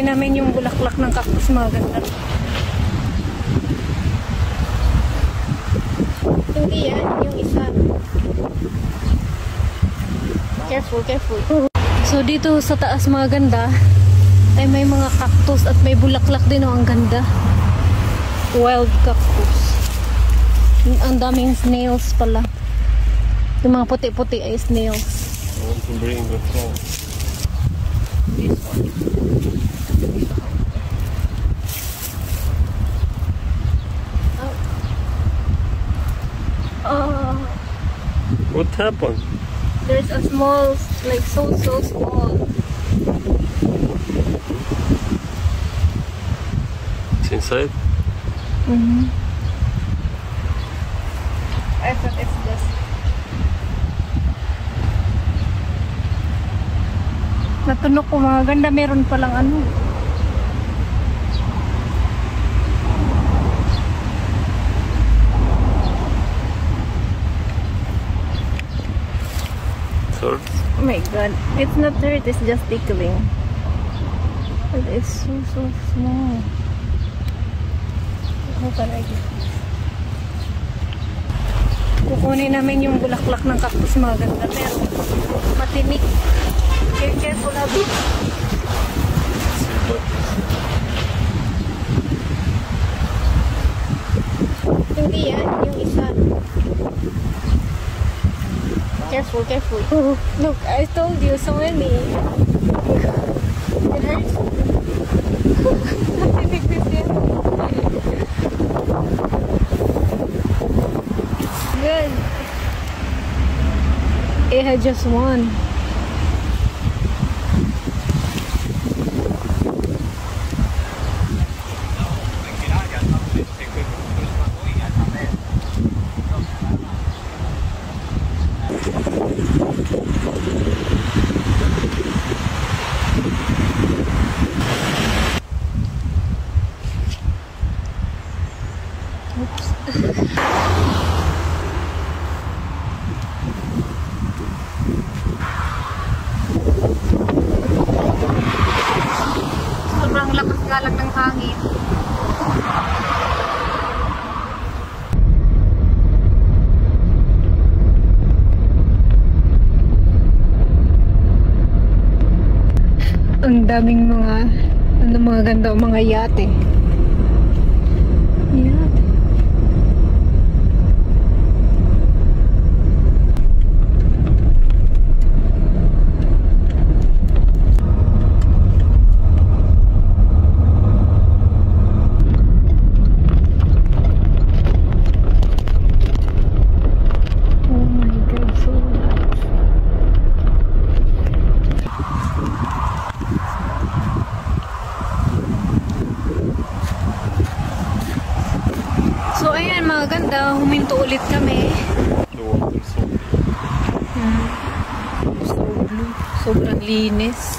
Kukunin namin yung bulaklak ng cactus, maganda. Hindi yan, yung isa. Careful, careful. So dito sa taas, maganda, ay may mga cactus at may bulaklak din. Oh, ang ganda. Wild cactus. Ang daming snails pala. Yung mga puti-puti ay snails. I want to bring the phone. This one. What happened? There's a small, like so small. It's inside? I thought it's just... Natunog ko, mga ganda. Meron palang ano. Third? Oh my god. It's not hurt, it's just tickling. But it's so small. How can I get this? Kukunin namin yung bulaklak ng cactus, maganda. Pero matinik. Careful a bit. Hindi yan, yung isa. Careful, careful. Look, I told you so many. It hurts. Matinik this yan. Good. It had just one. Oops. Sobrang lakas galag ng hangin. Ang daming mga ganda, mga yate. So ayan, mga ganda, huminto ulit kami. The water is so blue. So blue, sobrang linis.